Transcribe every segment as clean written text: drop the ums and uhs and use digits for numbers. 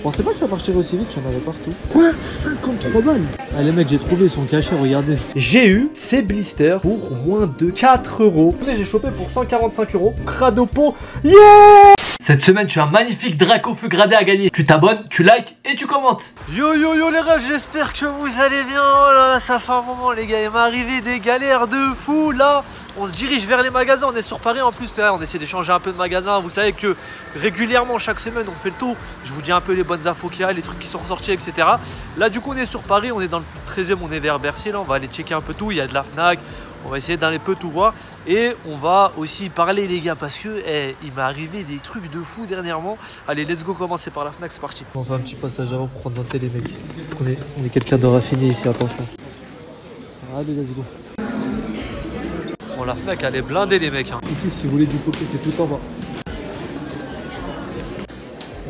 pensais pas que ça partirait aussi vite, j'en avais partout. Quoi? 53 balles? Ah les mecs, j'ai trouvé, ils sont cachés, regardez. J'ai eu ces blisters pour moins de 4 euros. J'ai chopé pour 145 euros. Crado pot. Yeah! Cette semaine, tu as un magnifique Draco feu gradé à gagner. Tu t'abonnes, tu likes et tu commentes. Yo yo yo les gars, j'espère que vous allez bien. Oh là là, ça fait un moment les gars, il m'est arrivé des galères de fou. Là, on se dirige vers les magasins, on est sur Paris en plus. Là, on essaie d'échanger un peu de magasins. Vous savez que régulièrement, chaque semaine, on fait le tour. Je vous dis un peu les bonnes infos qu'il y a, les trucs qui sont ressortis, etc. Là, du coup, on est sur Paris, on est dans le 13e, on est vers Bercy. Là, on va aller checker un peu tout. Il y a de la Fnac. On va essayer d'aller peu tout voir et on va aussi parler les gars parce que il m'est arrivé des trucs de fou dernièrement. Allez, let's go, commencer par la Fnac, c'est parti. On fait un petit passage avant pour prendre un thé les mecs. Parce qu'on est quelqu'un de raffiné ici, attention. Allez, let's go. Bon, la Fnac elle est blindée les mecs. Hein. Ici, si vous voulez du poké, c'est tout en bas.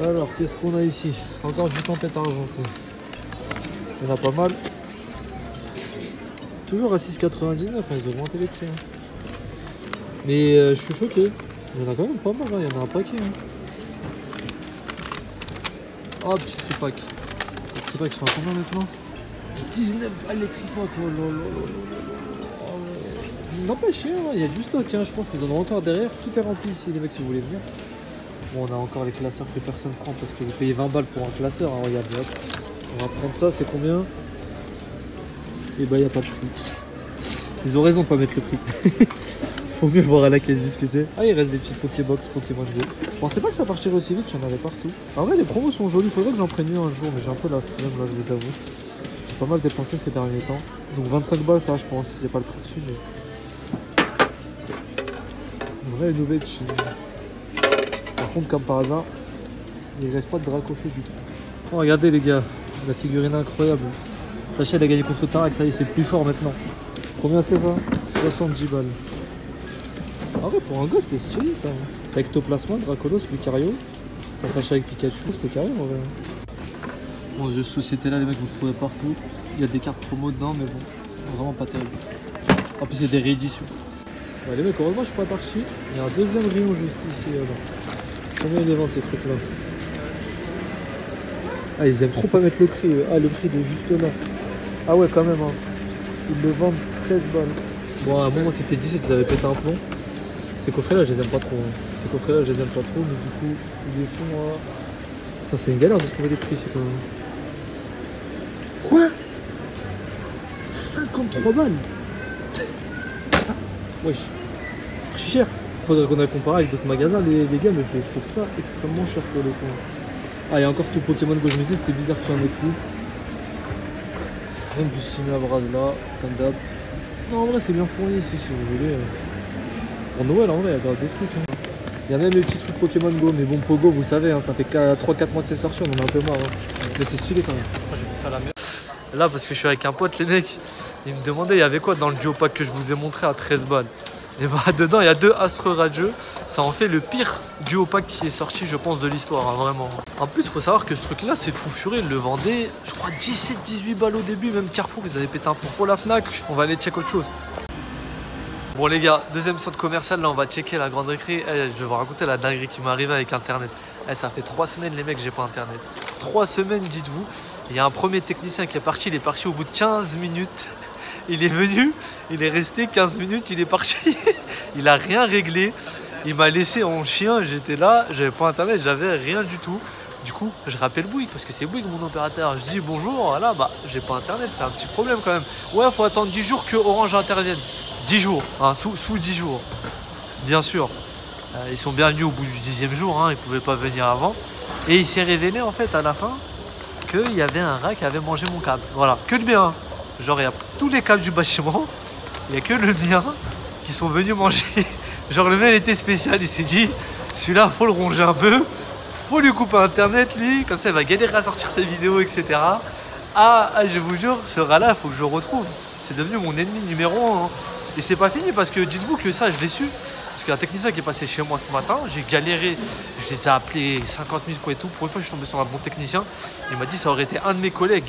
Alors, qu'est-ce qu'on a ici? Encore du tempête argenté. Il y en a pas mal. Toujours à 6,99, ils ont augmenté les prix. Hein. Mais je suis choqué. Il y en a quand même pas mal, hein. Il y en a un paquet. Hein. Oh, petit tripack. Le tripack, c'est à combien maintenant? 19 balles les tripacks. Oh là là là là. Non, pas cher, hein. Il y a du stock. Hein. Je pense qu'ils en ont encore derrière. Tout est rempli ici, les mecs, si vous voulez venir. Bon, on a encore les classeurs que personne prend parce que vous payez 20 balles pour un classeur. Hein. Regardez, hop. On va prendre ça, c'est combien? Et bah, il n'y a pas de prix. Ils ont raison de pas mettre le prix. Faut mieux voir à la caisse vu ce que c'est. Ah, il reste des petites Pokébox Pokémon Go. Je pensais pas que ça partirait aussi vite, j'en avais partout. En vrai, les promos sont jolies. Faudrait que j'en prenne mieux un jour, mais j'ai un peu la flemme là, je vous avoue. J'ai pas mal dépensé ces derniers temps. Donc 25 balles, ça, je pense. Il n'y a pas le prix dessus, mais. En vrai, une nouvelle chez. Par contre, comme par hasard, il reste pas de Draco feu du tout. Oh, regardez les gars, la figurine incroyable. Sacha, elle a gagné contre Tarak, ça y est, c'est plus fort maintenant. Combien c'est ça? 70 balles. Ah ouais, pour un gosse, c'est stylé ça. C'est Ectoplasma, Dracolos, Lucario. Sacha avec Pikachu, c'est carré en vrai. Bon, ce jeu de société là, les mecs, vous le trouvez partout. Il y a des cartes promo dedans, mais bon, vraiment pas terrible. En plus, il y a des rééditions. Ouais, les mecs, heureusement, je suis pas parti. Il y a un deuxième rayon juste ici. Combien ils les vendent ces trucs là? Ah, ils aiment trop pas mettre le prix. Ah, le prix de juste là. Ah ouais, quand même, hein. Ils le vendent 13 balles. Bon, à un moment c'était 17, ils avaient pété un plomb. Ces coffrets là, je les aime pas trop. Hein. Ces coffrets là, je les aime pas trop, mais du coup, ils les font. Putain, c'est une galère de trouver les prix, c'est quand même. Quoi? 53 balles? Ah, wesh. C'est archi cher. Faudrait qu'on aille comparer avec d'autres magasins, les gars, mais je trouve ça extrêmement cher pour le coup. Ah, il y a encore tout Pokémon Go, je me disais, c'était bizarre qu'il y en ait plus. Même du Simabras là, comme d'hab. Non, en vrai, c'est bien fourni ici, si vous voulez. Pour Noël, en vrai, il y a des trucs. Hein. Il y a même les petits trucs Pokémon Go, mais bon, Pogo, vous savez, hein, ça fait 3-4 mois de ses sorties, on en a un peu marre. Hein. Mais c'est stylé quand même. Moi, j'ai mis ça à la merde. Là, parce que je suis avec un pote, les mecs, il me demandait, il y avait quoi dans le duo pack que je vous ai montré à 13 balles. Et bah, dedans, il y a 2 Astre Radieux. Ça en fait le pire duo pack qui est sorti, je pense, de l'histoire, hein, vraiment. En plus, il faut savoir que ce truc-là, c'est fou furieux. Ils le vendaient, je crois, 17-18 balles au début. Même Carrefour, ils avaient pété un plomb. Pour la Fnac, on va aller checker autre chose. Bon, les gars, deuxième centre commercial. Là, on va checker la grande récré. Je vais vous raconter la dinguerie qui m'est arrivée avec Internet. Ça fait 3 semaines, les mecs, j'ai pas Internet. 3 semaines, dites-vous. Il y a un premier technicien qui est parti. Il est parti au bout de 15 minutes. Il est venu, il est resté 15 minutes, il est parti. Il a rien réglé. Il m'a laissé en chien, j'étais là, j'avais pas internet, j'avais rien du tout. Du coup, je rappelle Bouygues parce que c'est Bouygues mon opérateur. Je dis bonjour, voilà, bah j'ai pas internet, c'est un petit problème quand même. Ouais, faut attendre 10 jours que Orange intervienne. 10 jours, hein, sous 10 jours. Bien sûr. Ils sont bien venus au bout du 10e jour, hein, ils pouvaient pas venir avant. Et il s'est révélé en fait à la fin qu'il y avait un rat qui avait mangé mon câble. Voilà, que de bien. Genre, il y a tous les câbles du bâtiment, il n'y a que le mien qui sont venus manger. Genre, le mien était spécial, il s'est dit, celui-là, faut le ronger un peu, faut lui couper internet, lui, comme ça, il va galérer à sortir ses vidéos, etc. Ah, je vous jure, ce rat-là, il faut que je le retrouve. C'est devenu mon ennemi numéro 1. Hein. Et c'est pas fini, parce que dites-vous que ça, je l'ai su. Parce qu'il y a un technicien qui est passé chez moi ce matin, j'ai galéré, je les ai appelés 50 000 fois et tout. Pour une fois, je suis tombé sur un bon technicien. Il m'a dit, ça aurait été un de mes collègues.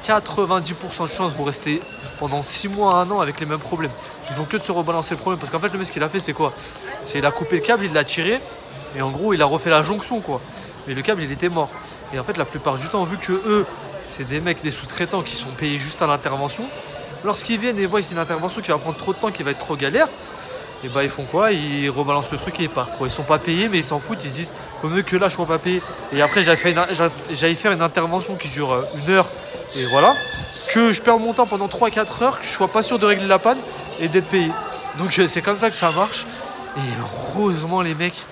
90% de chance, vous restez pendant 6 mois à 1 an avec les mêmes problèmes. Ils font que de se rebalancer le problème. Parce qu'en fait, le mec, ce qu'il a fait, c'est quoi? C'est il a coupé le câble, il l'a tiré. Et en gros, il a refait la jonction, quoi. Mais le câble, il était mort. Et en fait, la plupart du temps, vu que eux, c'est des mecs, des sous-traitants qui sont payés juste à l'intervention, lorsqu'ils viennent et voient que c'est une intervention qui va prendre trop de temps, qui va être trop galère, et bah ils font quoi? Ils rebalancent le truc et ils partent, quoi. Ils sont pas payés, mais ils s'en foutent, ils se disent faut mieux que là je sois pas payé. Et après j'aille faire une intervention qui dure 1 heure, et voilà, que je perds mon temps pendant 3-4 heures, que je sois pas sûr de régler la panne et d'être payé. Donc c'est comme ça que ça marche. Et heureusement les mecs,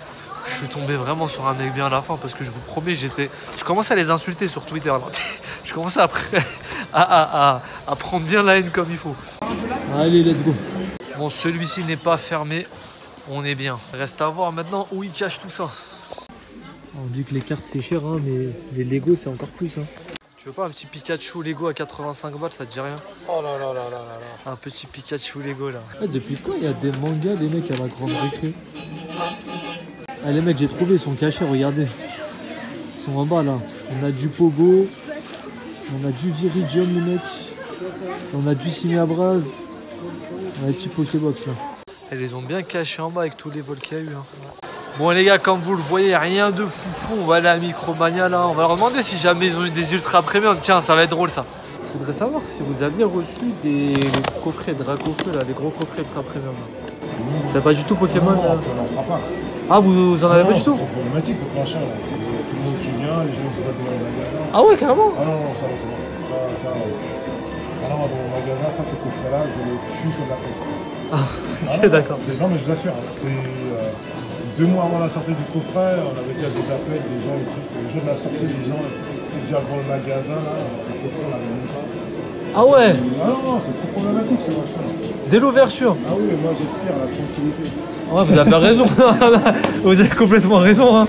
je suis tombé vraiment sur un mec bien à la fin, parce que je vous promets, je commençais à les insulter sur Twitter. Je commençais après à prendre bien la haine comme il faut. Allez, let's go. Bon, celui-ci n'est pas fermé, on est bien. Reste à voir maintenant où il cache tout ça. On dit que les cartes c'est cher, hein, mais les Lego c'est encore plus. Hein. Tu veux pas un petit Pikachu Lego à 85 balles, ça te dit rien? Oh là là là là là. Un petit Pikachu Lego là. Ah, depuis quand il y a des mangas des mecs à la grande récré? Ah les mecs, j'ai trouvé, ils sont cachés, regardez. Ils sont en bas là. On a du Pogo, on a du Viridium les mecs, on a du Simiabraz, on a des petits Pokébox là. Elles les ont bien cachés en bas avec tous les vols qu'il y a eu. Hein. Bon les gars, comme vous le voyez, rien de foufou. On va aller à Micromania là. On va leur demander si jamais ils ont eu des ultra premium. Tiens, ça va être drôle ça. Je voudrais savoir si vous aviez reçu des coffrets Dracofeu là, des gros coffrets ultra premium là. C'est pas du tout Pokémon là. On n'en fera pas. Ah, vous en avez pas du tout? C'est problématique pour machin là. Tout le monde qui vient, les gens qui vont dans le magasin. Ah ouais, carrément. Ah non, ça va, c'est bon. Ah non, dans mon magasin, ça, ce coffret-là, je le fuis comme la peste. Ah, ok, d'accord. Non, mais je l'assure, c'est 2 mois avant la sortie du coffret, on avait déjà des appels, des gens, le jour de la sortie, les gens, c'est déjà devant le magasin, là, le coffret, on l'avait même pas. Ah ouais. Ah non, c'est trop problématique ce machin. Dès l'ouverture. Ah oui, mais moi j'espère la tranquillité. Ouais, vous avez raison. Vous avez complètement raison. Hein.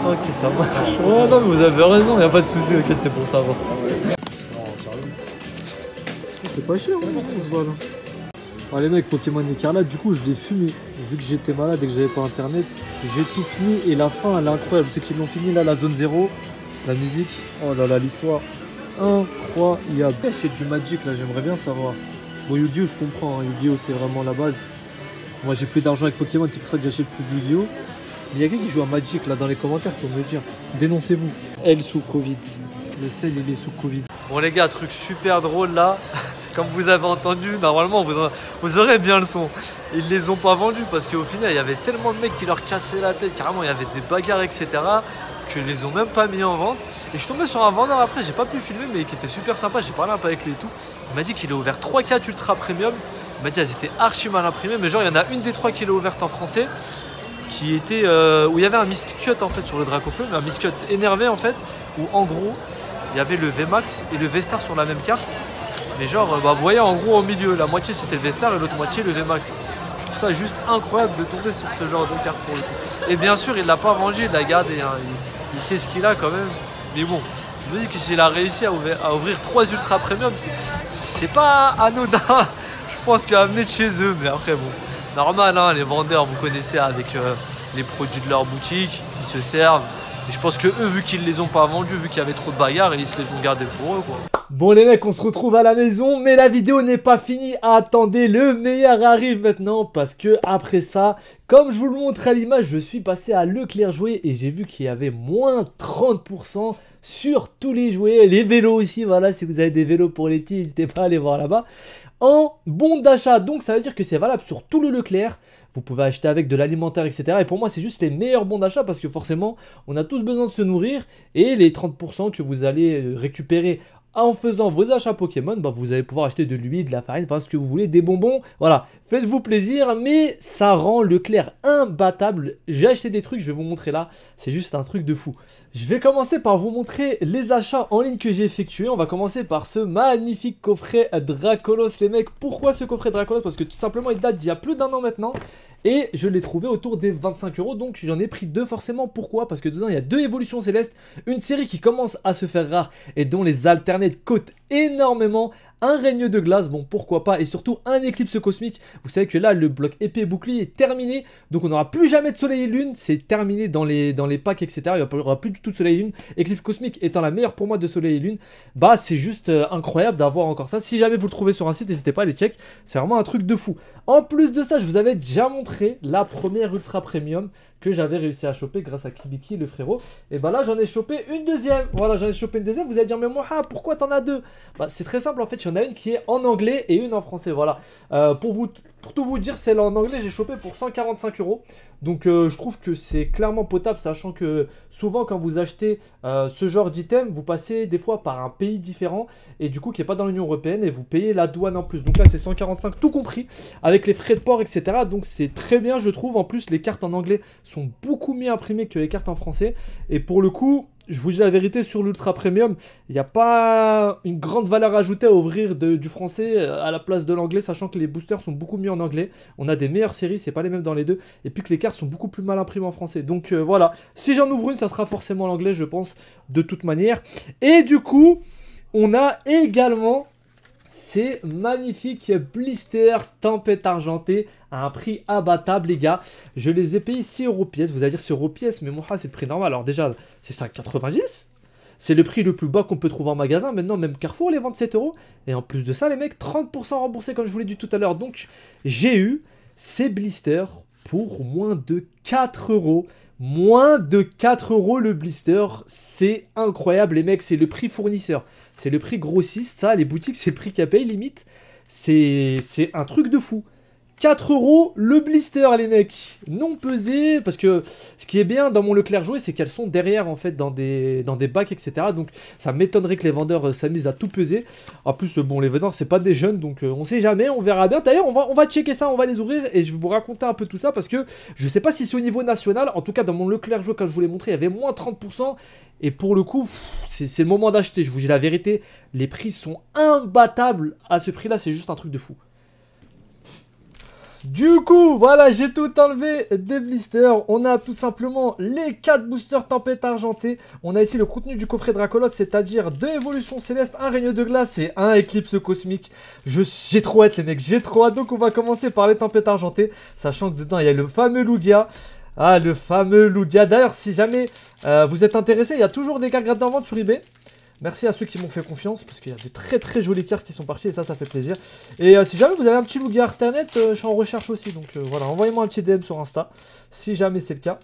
Ok, ça marche. Ouais, non, mais vous avez raison, y a pas de souci. Ok, c'était pour savoir. Non, sérieux. C'est pas cher, hein, ce voit là. Ah, les mecs, Pokémon Écarlate, du coup, je l'ai fumé. Vu que j'étais malade et que j'avais pas internet, j'ai tout fini. Et la fin, elle est incroyable. Ceux qui l'ont fini, là, la zone 0, la musique, oh là là, l'histoire. Incroyable. C'est du Magic, là, j'aimerais bien savoir. Bon, Yu-Gi-Oh, je comprends. Hein. Yu-Gi-Oh, c'est vraiment la base. Moi, j'ai plus d'argent avec Pokémon, c'est pour ça que j'achète plus de Yu-Gi-Oh. Mais il y a quelqu'un qui joue à Magic, là, dans les commentaires, pour me le dire. Dénoncez-vous. Elle sous Covid. Le sel, il est sous Covid. Bon, les gars, truc super drôle là. Comme vous avez entendu, normalement, vous aurez bien le son. Ils les ont pas vendus parce qu'au final, il y avait tellement de mecs qui leur cassaient la tête. Carrément, il y avait des bagarres, etc. Que les ont même pas mis en vente. Et je suis tombé sur un vendeur après, j'ai pas pu filmer, mais qui était super sympa. J'ai parlé un peu avec lui et tout. Il m'a dit qu'il a ouvert 3-4 ultra premium. Il m'a dit qu'elles étaient archi mal imprimées, mais genre, il y en a une des 3 qu'il a ouvertes en français. Qui était où il y avait un miscut en fait sur le Dracofeu, mais un miscut énervé en fait, où en gros il y avait le VMAX et le V-Star sur la même carte. Mais genre, vous voyez en gros au milieu, la moitié c'était le V-Star et l'autre moitié le VMAX. Je trouve ça juste incroyable de tomber sur ce genre de carte pour le coup. Et bien sûr, il l'a pas vendu, il l'a gardé. Hein. Il sait ce qu'il a quand même. Mais bon, je me dis que s'il a réussi à ouvrir 3 ultra premium, c'est pas anodin. Je pense qu'il va venir de chez eux, mais après bon. Normal, hein, les vendeurs, vous connaissez avec les produits de leur boutique, ils se servent. Et je pense que eux, vu qu'ils les ont pas vendus, vu qu'il y avait trop de bagarres, ils se les ont gardés pour eux, quoi. Bon les mecs, on se retrouve à la maison, mais la vidéo n'est pas finie. Attendez, le meilleur arrive maintenant, parce que après ça, comme je vous le montre à l'image, je suis passé à Leclerc Jouet et j'ai vu qu'il y avait moins 30% sur tous les jouets, les vélos aussi. Voilà, si vous avez des vélos pour les petits, n'hésitez pas à aller voir là-bas. En bon d'achat, donc ça veut dire que c'est valable sur tout le Leclerc. Vous pouvez acheter avec de l'alimentaire, etc. Et pour moi, c'est juste les meilleurs bons d'achat parce que forcément, on a tous besoin de se nourrir. Et les 30% que vous allez récupérer en faisant vos achats Pokémon, bah, vous allez pouvoir acheter de l'huile, de la farine, enfin ce que vous voulez, des bonbons. Voilà, faites-vous plaisir, mais ça rend Leclerc imbattable. J'ai acheté des trucs, je vais vous montrer là. C'est juste un truc de fou. Je vais commencer par vous montrer les achats en ligne que j'ai effectués. On va commencer par ce magnifique coffret Dracolos, les mecs. Pourquoi ce coffret Dracolos? Parce que tout simplement, il date d'il y a plus d'1 an maintenant. Et je l'ai trouvé autour des 25 €, donc j'en ai pris 2 forcément. Pourquoi? Parce que dedans il y a 2 évolutions célestes, une série qui commence à se faire rare et dont les alternates coûtent énormément. Un règne de glace, bon pourquoi pas, et surtout un éclipse cosmique. Vous savez que là le bloc épée bouclier est terminé, donc on n'aura plus jamais de soleil et lune, c'est terminé dans les packs, etc. Il n'y aura plus du tout de soleil et lune. Éclipse cosmique étant la meilleure pour moi de soleil et lune, bah c'est juste incroyable d'avoir encore ça. Si jamais vous le trouvez sur un site, n'hésitez pas à les check, c'est vraiment un truc de fou. En plus de ça, je vous avais déjà montré la première ultra premium que j'avais réussi à choper grâce à Kibiki, le frérot. Et bah là, j'en ai chopé une deuxième. Voilà, j'en ai chopé une deuxième. Vous allez dire, mais moi, pourquoi t'en as deux? Bah, c'est très simple, en fait, il y en a une qui est en anglais et une en français. Voilà. Pour tout vous dire, celle en anglais, j'ai chopé pour 145 euros. Donc, je trouve que c'est clairement potable, sachant que souvent, quand vous achetez ce genre d'item, vous passez des fois par un pays différent et du coup, qui n'est pas dans l'Union Européenne et vous payez la douane en plus. Donc là, c'est 145 tout compris, avec les frais de port, etc. Donc, c'est très bien, je trouve. En plus, les cartes en anglais sont beaucoup mieux imprimées que les cartes en français. Et pour le coup, je vous dis la vérité, sur l'Ultra Premium, il n'y a pas une grande valeur ajoutée à ouvrir du français à la place de l'anglais, sachant que les boosters sont beaucoup mieux en anglais. On a des meilleures séries, c'est pas les mêmes dans les deux. Et puis que les cartes sont beaucoup plus mal imprimées en français. Donc voilà, si j'en ouvre une, ça sera forcément l'anglais, je pense, de toute manière. Et du coup, on a également ces magnifiques blisters Tempête Argentée à un prix abattable, les gars. Je les ai payés 6 euros pièce. Vous allez dire 6 euros pièce, mais moi, c'est le prix normal. Alors déjà, c'est 5,90. C'est le prix le plus bas qu'on peut trouver en magasin. Maintenant, même Carrefour les vend 7 euros. Et en plus de ça, les mecs, 30% remboursés, comme je vous l'ai dit tout à l'heure. Donc, j'ai eu ces blisters pour moins de 4 euros. Moins de 4 euros le blister. C'est incroyable, les mecs. C'est le prix fournisseur. C'est le prix grossiste. Ça, les boutiques, c'est le prix qu'à paye, limite. C'est un truc de fou. 4 euros le blister, les mecs, non pesé, parce que ce qui est bien dans mon Leclerc jouet, c'est qu'elles sont derrière en fait dans des bacs, etc. Donc ça m'étonnerait que les vendeurs s'amusent à tout peser. En plus, bon, les vendeurs c'est pas des jeunes, donc on sait jamais, on verra bien. D'ailleurs, on va checker ça, on va les ouvrir et je vais vous raconter un peu tout ça parce que je sais pas si c'est au niveau national. En tout cas, dans mon Leclerc jouet, comme je vous l'ai montré, il y avait moins 30%. Et pour le coup, c'est le moment d'acheter. Je vous dis la vérité, les prix sont imbattables à ce prix-là, c'est juste un truc de fou. Du coup, voilà, j'ai tout enlevé des blisters. On a tout simplement les 4 boosters Tempête Argentée. On a ici le contenu du coffret Dracolos, c'est-à-dire 2 évolutions célestes, un règne de glace et un éclipse cosmique. J'ai trop hâte, les mecs, j'ai trop hâte. Donc, on va commencer par les Tempêtes Argentées, sachant que dedans, il y a le fameux Lugia. Ah, le fameux Lugia. D'ailleurs, si jamais vous êtes intéressé, il y a toujours des cartes gratuites en vente sur eBay. Merci à ceux qui m'ont fait confiance, parce qu'il y a des très très jolies cartes qui sont parties, et ça fait plaisir. Et si jamais vous avez un petit Lugia Alternet, je suis en recherche aussi, donc voilà, envoyez-moi un petit DM sur Insta, si jamais c'est le cas.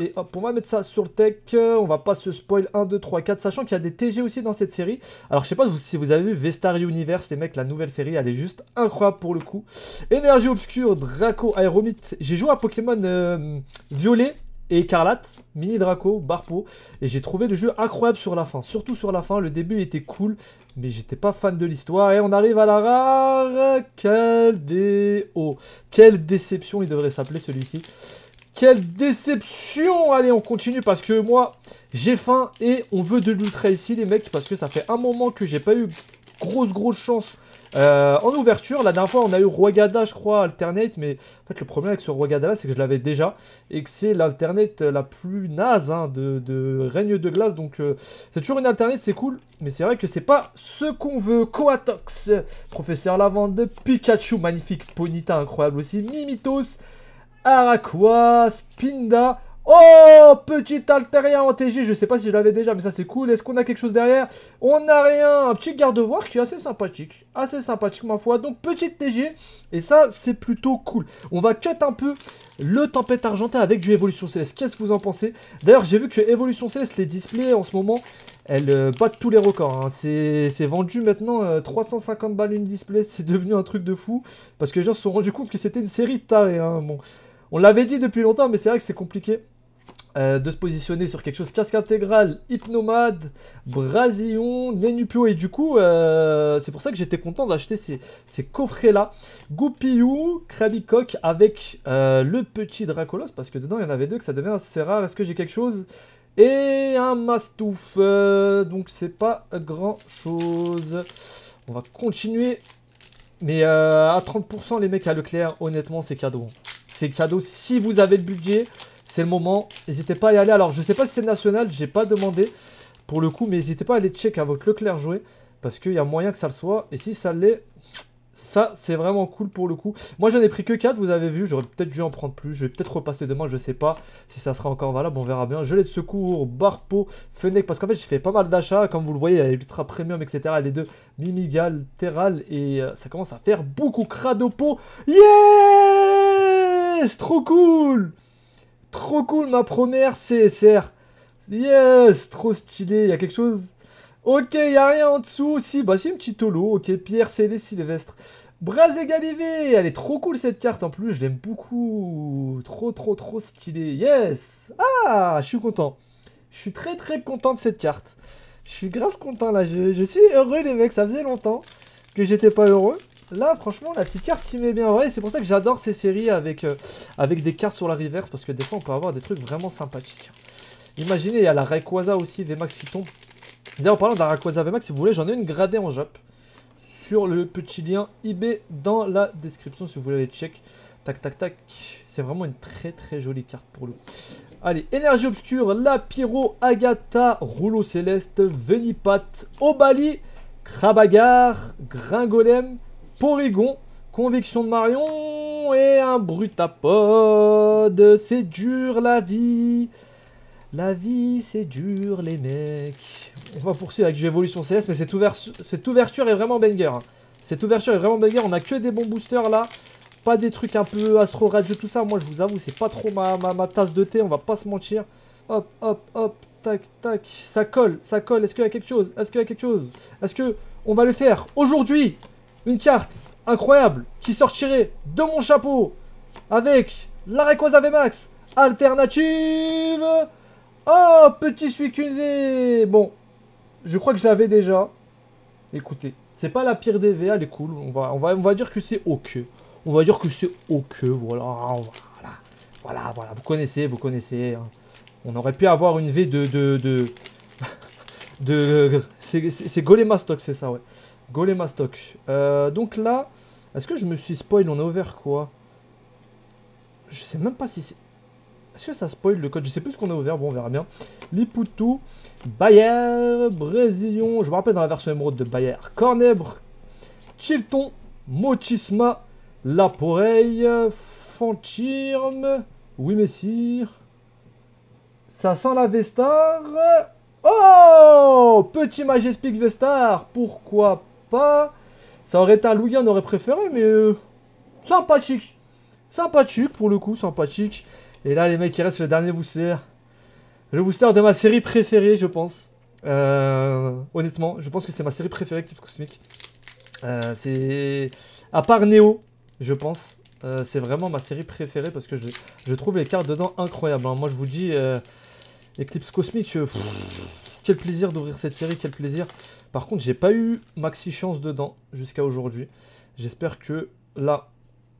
Et hop, on va mettre ça sur le tech, on va pas se spoil 1, 2, 3, 4, sachant qu'il y a des TG aussi dans cette série. Alors je sais pas si vous avez vu Vestar Universe, les mecs, la nouvelle série, elle est juste incroyable pour le coup. Énergie Obscure, Draco, Aéromite, j'ai joué à Pokémon Violet et Écarlate, Mini Draco, Barpo, et j'ai trouvé le jeu incroyable sur la fin, surtout sur la fin. Le début était cool, mais j'étais pas fan de l'histoire. Et on arrive à la rare Keldeo. Quelle déception, il devrait s'appeler celui-ci. Quelle déception. Allez, on continue parce que moi j'ai faim et on veut de l'ultra ici, les mecs, parce que ça fait un moment que j'ai pas eu grosse chance en ouverture. La dernière fois on a eu Rwagada, je crois, alternate, mais en fait le problème avec ce Rwagada là, c'est que je l'avais déjà et que c'est l'alternate la plus naze hein, de règne de glace. Donc c'est toujours une alternate, c'est cool, mais c'est vrai que c'est pas ce qu'on veut. Coatox, Professeur Lavande, Pikachu, magnifique, Ponyta incroyable aussi, Mimitos, Araqua, Spinda. Oh, petit Altaria en TG, je sais pas si je l'avais déjà, mais ça c'est cool. Est-ce qu'on a quelque chose derrière? On n'a rien. Un petit garde-voir qui est assez sympathique ma foi. Donc petite TG, et ça c'est plutôt cool. On va cut un peu le Tempête Argentée avec du Évolution Céleste. Qu'est-ce que vous en pensez? D'ailleurs, j'ai vu que Évolution Céleste, les displays en ce moment, elles battent tous les records. Hein. C'est vendu maintenant 350 balles une display, c'est devenu un truc de fou. Parce que les gens se sont rendus compte que c'était une série de tarés. Hein. Bon, on l'avait dit depuis longtemps, mais c'est vrai que c'est compliqué. De se positionner sur quelque chose. Casque intégral, Hypnomade, Brasillon, Nenupio. Et du coup, c'est pour ça que j'étais content d'acheter ces coffrets-là. Goupillou, Krabicoque avec le petit Dracolos. Parce que dedans, il y en avait deux que ça devient assez rare. Est-ce que j'ai quelque chose? Et un Mastouf. Donc, c'est pas grand-chose. On va continuer. Mais à 30%, les mecs à Leclerc, honnêtement, c'est cadeau. C'est cadeau si vous avez le budget. C'est le moment, n'hésitez pas à y aller. Alors je sais pas si c'est national, j'ai pas demandé pour le coup, mais n'hésitez pas à aller check à votre Leclerc jouet, parce qu'il y a moyen que ça le soit, et si ça l'est, ça c'est vraiment cool pour le coup. Moi j'en ai pris que 4, vous avez vu, j'aurais peut-être dû en prendre plus, je vais peut-être repasser demain, je sais pas si ça sera encore valable, on verra bien. Gelée de secours, Barpo, Fennec, parce qu'en fait j'ai fait pas mal d'achats, comme vous le voyez, il y a Ultra Premium, etc. Les deux, Mimigal, Terral, et ça commence à faire beaucoup. Cradopo, yes, trop cool! Trop cool, ma première CSR. Yes, trop stylé. Il y a quelque chose. Ok, il n'y a rien en dessous. Si, bah c'est une petite holo. Ok, Pierre CD Sylvestre. Brazé Galivé. Elle est trop cool cette carte en plus. Je l'aime beaucoup. Trop stylé. Yes. Ah, je suis content. Je suis très content de cette carte. Je suis grave content là. Je suis heureux les mecs. Ça faisait longtemps que j'étais pas heureux. Là, franchement, la petite carte qui met bien. Ouais, c'est pour ça que j'adore ces séries avec des cartes sur la reverse. Parce que des fois, on peut avoir des trucs vraiment sympathiques. Imaginez, il y a la Rayquaza aussi, VMAX qui tombe. D'ailleurs, en parlant de la Rayquaza VMAX, si vous voulez, j'en ai une gradée en Jap. Sur le petit lien eBay dans la description, si vous voulez aller check. Tac. C'est vraiment une très jolie carte pour le coup. Allez, énergie obscure, la Pyro, Agatha, Rouleau Céleste, Venipat, Obali, Krabagar, Gringolem, Porygon, Conviction de Marion et un Brutapod. C'est dur la vie. La vie, c'est dur, les mecs. On va poursuivre avec du Évolution CS, mais cette ouverture est vraiment banger. Hein. Cette ouverture est vraiment banger. On a que des bons boosters là. Pas des trucs un peu Astro Radio, tout ça. Moi, je vous avoue, c'est pas trop ma tasse de thé. On va pas se mentir. Hop. Tac. Ça colle. Est-ce qu'il y a quelque chose? Est-ce que on va le faire aujourd'hui? Une carte incroyable qui sortirait de mon chapeau avec la Rayquaza VMAX alternative. Oh, petit Suicune. Bon, je crois que je l'avais déjà. Écoutez, c'est pas la pire des V, elle est cool. On va dire que c'est ok. On va dire que c'est ok, voilà. Vous connaissez. Hein. On aurait pu avoir une V c'est Golemastoc, c'est ça, ouais. Golemastoc. Donc là, est-ce que je me suis spoil? On a ouvert quoi? Je sais même pas si c'est... Est-ce que ça spoil le code? Je sais plus ce qu'on a ouvert, bon on verra bien. Liputu, Bayer, Brésilion, je me rappelle dans la version émeraude de Bayer, Cornèbre, Chilton, Mochisma, Laporeille, Fanchirme, oui messire. Ça sent la Vestar. Oh, petit Majespic Vestar, pourquoi pas? Ça aurait été un Lugia, on aurait préféré, mais sympathique. Sympathique pour le coup, sympathique. Et là, les mecs, il reste le dernier booster. Le booster de ma série préférée, je pense. Honnêtement, je pense que c'est ma série préférée, Eclipse Cosmique. C'est... À part Neo, je pense. C'est vraiment ma série préférée parce que je trouve les cartes dedans incroyables. Hein. Moi, je vous dis, Eclipse Cosmique, quel plaisir d'ouvrir cette série, quel plaisir. Par contre, j'ai pas eu maxi chance dedans jusqu'à aujourd'hui. J'espère que là...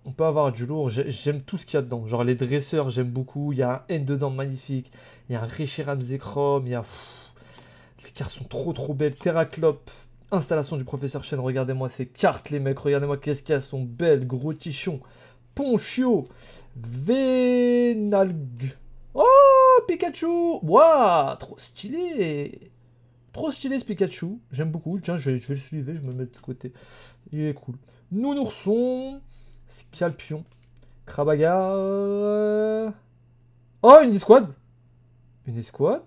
On peut avoir du lourd, j'aime tout ce qu'il y a dedans. Genre les dresseurs, j'aime beaucoup. Il y a un N dedans magnifique. Il y a un Reshiram Zekrom. Il y a... Les cartes sont trop belles. Terraclope. Installation du professeur Chen. Regardez-moi ces cartes, les mecs. Regardez-moi qu'est-ce qu'il y a. Elles sont belles. Gros tichon. Ponchio. Vénalgue. Oh, Pikachu. Waouh, trop stylé. Trop stylé ce Pikachu. J'aime beaucoup. Tiens, je vais le suivre. Je me mets de côté. Il est cool. Nounourson. Scalpion, Krabagar. Oh, une escouade. Une escouade.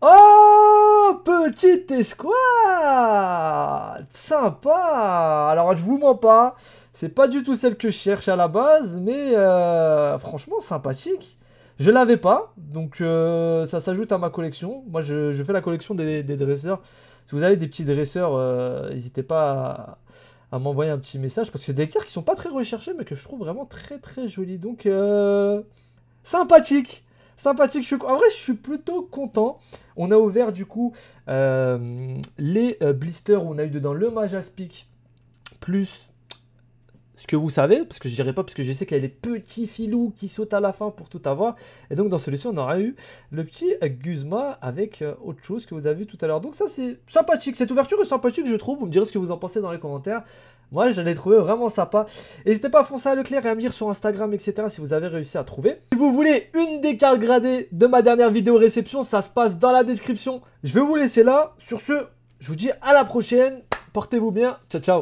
Oh, petite escouade. Sympa. Alors, je vous mens pas. C'est pas du tout celle que je cherche à la base, mais franchement, sympathique. Je l'avais pas, donc ça s'ajoute à ma collection. Moi, je fais la collection des dresseurs. Si vous avez des petits dresseurs, n'hésitez pas à m'envoyer un petit message parce que c'est des cartes qui sont pas très recherchées mais que je trouve vraiment très jolies. Donc sympathique. En vrai, je suis plutôt content. On a ouvert du coup les blisters où on a eu dedans le Majaspic plus ce que vous savez, parce que je dirais pas, parce que je sais qu'il y a les petits filous qui sautent à la fin pour tout avoir. Et donc dans celui-ci, on aura eu le petit Guzma avec autre chose que vous avez vu tout à l'heure. Donc ça, c'est sympathique. Cette ouverture est sympathique, je trouve. Vous me direz ce que vous en pensez dans les commentaires. Moi, je l'ai trouvé vraiment sympa. N'hésitez pas à foncer à Leclerc et à me dire sur Instagram, etc. si vous avez réussi à trouver. Si vous voulez une des cartes gradées de ma dernière vidéo réception, ça se passe dans la description. Je vais vous laisser là. Sur ce, je vous dis à la prochaine. Portez-vous bien. Ciao, ciao.